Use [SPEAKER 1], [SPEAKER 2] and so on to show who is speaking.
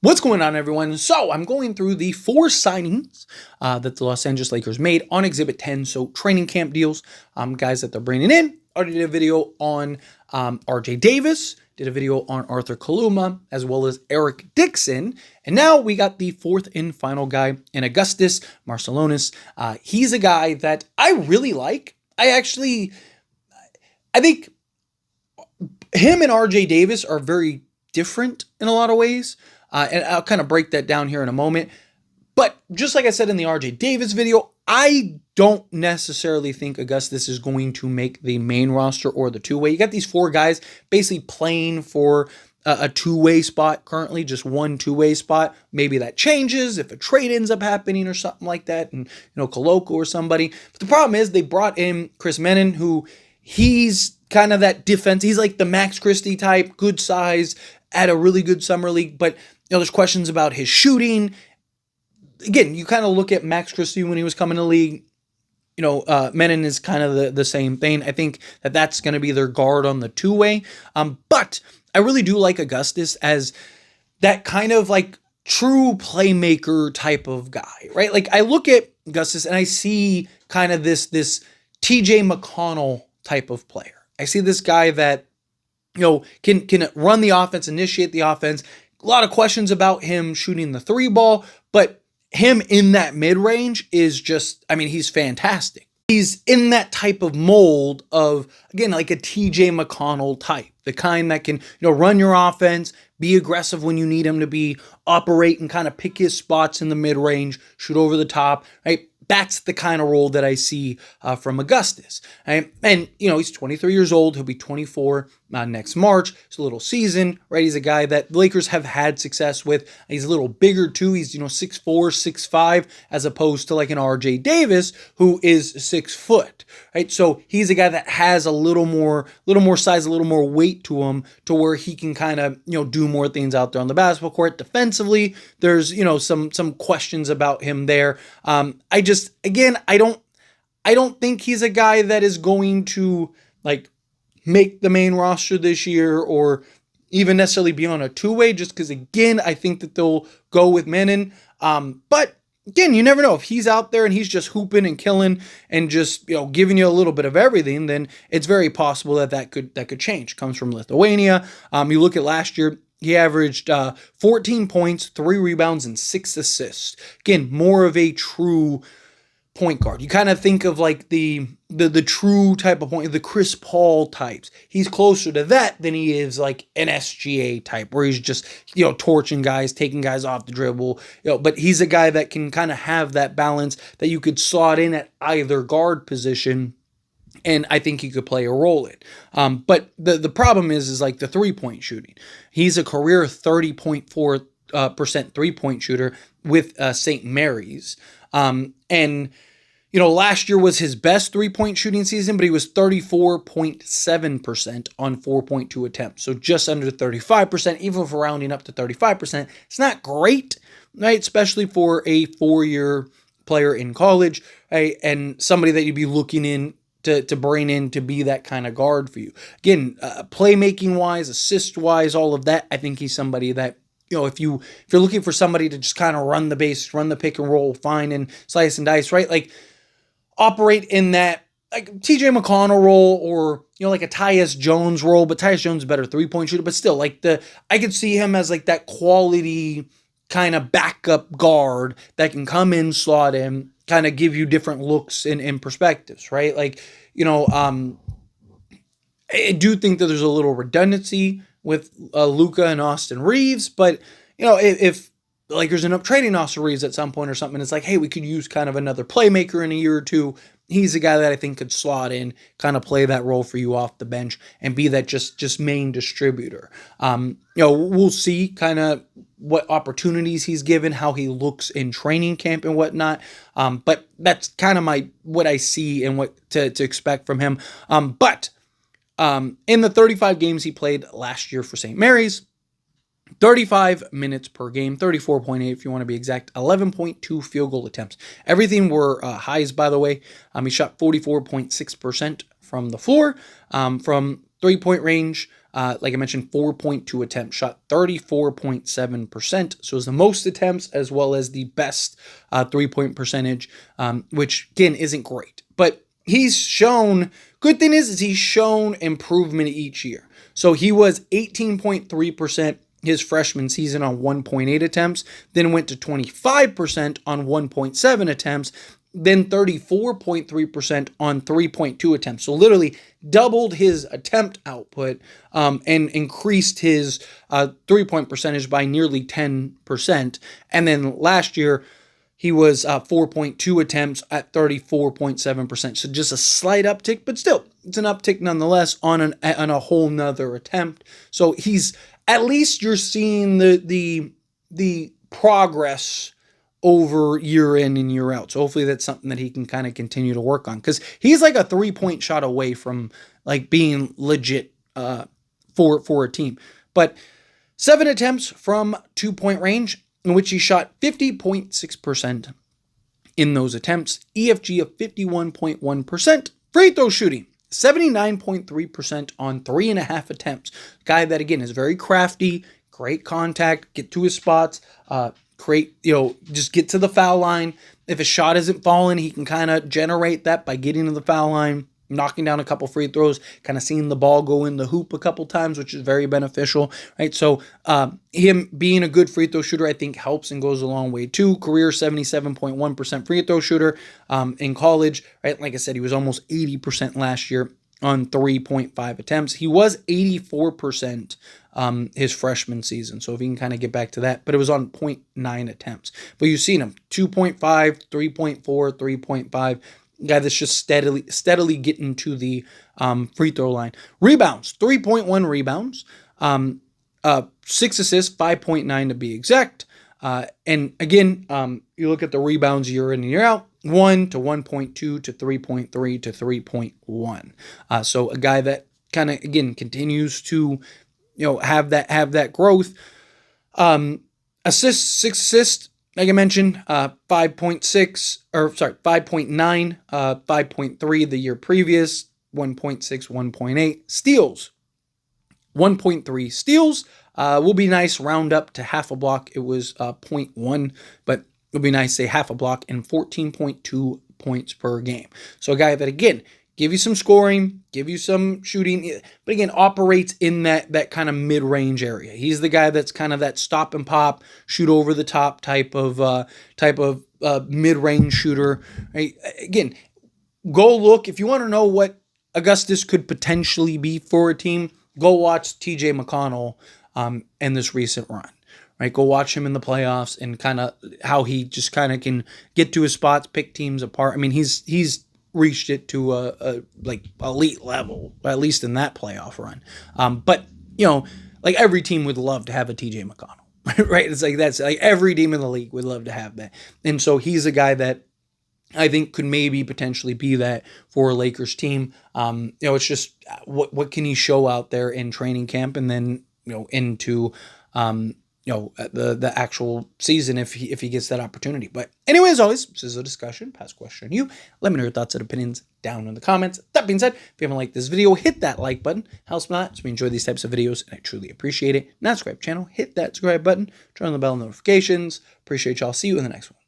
[SPEAKER 1] What's going on, everyone? So I'm going through the 4 signings that the Los Angeles Lakers made on Exhibit 10. So training camp deals, guys that they're bringing in. Already did a video on RJ Davis, did a video on Arthur Kaluma, as well as Eric Dixon. And now we got the 4th and final guy in Augustas Marciulionis. He's a guy that I really like. I think him and RJ Davis are very different in a lot of ways. And I'll kind of break that down here in a moment. But just like I said in the RJ Davis video, I don't necessarily think Augustus is going to make the main roster or the two-way. You got these 4 guys basically playing for a two-way spot currently, just one two-way spot. Maybe that changes if a trade ends up happening or something like that, and Koloko or somebody. But the problem is they brought in Chris Menon, who he's kind of that defense. He's like the Max Christie type, good size, at a really good summer league, but there's questions about his shooting. Again, you kind of look at Max Christie when he was coming to the league. Menon is kind of the same thing. I think that that's going to be their guard on the two-way. But I really do like Augustus as that kind of like true playmaker type of guy, right? Like I look at Augustus and I see kind of this Tj McConnell type of player. I see this guy that can run the offense, initiate the offense. A lot of questions about him shooting the 3 ball, but him in that mid-range is just, he's fantastic. He's in that type of mold of, again, like a TJ McConnell type, the kind that can, run your offense, be aggressive when you need him to be, operate and kind of pick his spots in the mid-range, shoot over the top, right? That's the kind of role that I see from Augustus. Right? And, he's 23 years old. He'll be 24 next March. It's a little season, right? He's a guy that the Lakers have had success with. He's a little bigger, too. He's, 6'4", 6'5", as opposed to like an RJ Davis, who is 6 foot, right? So he's a guy that has a little more size, a little more weight to him, to where he can kind of, do more things out there on the basketball court. Defensively, there's, some questions about him there. I don't think he's a guy that is going to like make the main roster this year or even necessarily be on a two-way, just because, again, I think that they'll go with Menon. But again, you never know. If he's out there and he's just hooping and killing and just, giving you a little bit of everything, then it's very possible that could change. Comes from Lithuania. You look at last year, he averaged 14 points, 3 rebounds, and 6 assists. Again, more of a true point guard. You kind of think of like the true type of point, the Chris Paul types. He's closer to that than he is like an SGA type, where he's just, torching guys, taking guys off the dribble. But he's a guy that can kind of have that balance that you could slot in at either guard position, and I think he could play a role in. But the problem is like the 3-point shooting. He's a career 30.4% 3-point shooter with St. Mary's. And last year was his best 3-point shooting season, but he was 34.7% on 4.2 attempts. So just under 35%, even for rounding up to 35%. It's not great, right? Especially for a 4-year player in college, right? And somebody that you'd be looking in to bring in to be that kind of guard for you. Again, playmaking-wise, assist-wise, all of that, I think he's somebody that, if you're looking for somebody to just kind of run the base, run the pick and roll, fine, and slice and dice, right? Like, operate in that, like, TJ McConnell role, or, like a Tyus Jones role, but Tyus Jones is a better 3-point shooter, but still, like, I could see him as, like, that quality kind of backup guard that can come in, slot in, kind of give you different looks and perspectives, right? Like, I do think that there's a little redundancy with Luka and Austin Reeves, but if the Lakers end up trading Austin Reeves at some point or something, it's like, hey, we could use kind of another playmaker in a year or two. He's a guy that I think could slot in, kind of play that role for you off the bench and be that just main distributor. We'll see kind of what opportunities he's given, how he looks in training camp and whatnot. But that's kind of what I see and what to expect from him. But in the 35 games he played last year for St. Mary's, 35 minutes per game, 34.8 if you want to be exact, 11.2 field goal attempts. Everything were highs, by the way. He shot 44.6% from the floor, from 3-point range, like I mentioned, 4.2 attempts, shot 34.7%. So it was the most attempts as well as the best 3-point percentage, which again isn't great. But he's shown, good thing is he's shown improvement each year. So he was 18.3% his freshman season on 1.8 attempts, then went to 25% on 1.7 attempts, then 34.3% on 3.2 attempts. So literally doubled his attempt output and increased his 3-point percentage by nearly 10%. And then last year, he was 4.2 attempts at 34.7%. So just a slight uptick, but still, it's an uptick nonetheless on a whole nother attempt. So he's, at least you're seeing the progress over year in and year out. So hopefully that's something that he can kind of continue to work on, because he's like a 3-point shot away from like being legit for a team. But 7 attempts from 2-point range, in which he shot 50.6% in those attempts, EFG of 51.1%, free throw shooting 79.3% on 3.5 attempts. Guy that again is very crafty, great contact, get to his spots, just get to the foul line. If a shot isn't falling, he can kind of generate that by getting to the foul line, knocking down a couple free throws, kind of seeing the ball go in the hoop a couple times, which is very beneficial, right? So him being a good free throw shooter, I think, helps and goes a long way too. Career 77.1% free throw shooter in college, right? Like I said, he was almost 80% last year on 3.5 attempts. He was 84% his freshman season, so if he can kind of get back to that, but it was on 0.9 attempts. But you've seen him 2.5, 3.4, 3.5. Guy that's just steadily getting to the free throw line. Rebounds, 3.1 rebounds, 6 assists, 5.9 to be exact. And again, you look at the rebounds year in and year out, 1 to 1.2 to 3.3 to 3.1. So a guy that kind of, again, continues to, have that growth. Assists, 6 assists. Like I mentioned, 5.9, 5.3 the year previous, 1.6, 1.8. Steals, 1.3 steals. Will be nice, round up to half a block. It was 0.1, but it'll be nice, say half a block, and 14.2 points per game. So a guy that, again, give you some scoring, give you some shooting, but again, operates in that kind of mid-range area. He's the guy that's kind of that stop and pop, shoot over the top type of mid-range shooter. Right? Again, go look, if you want to know what Augustus could potentially be for a team, go watch Tj McConnell in this recent run. Right, go watch him in the playoffs and kind of how he just kind of can get to his spots, pick teams apart. I mean, he's reached it to a like elite level, at least in that playoff run. But like every team would love to have a TJ McConnell, right? It's like that's like every team in the league would love to have that. And so he's a guy that I think could maybe potentially be that for a Lakers team. It's just what can he show out there in training camp, and then into the actual season if he gets that opportunity. But anyway, as always, this is a discussion, past question on you. Let me know your thoughts and opinions down in the comments. That being said, if you haven't liked this video, hit that like button. Helps me out, so we enjoy these types of videos, and I truly appreciate it. Not subscribe channel, hit that subscribe button, turn on the bell notifications. Appreciate y'all. See you in the next one.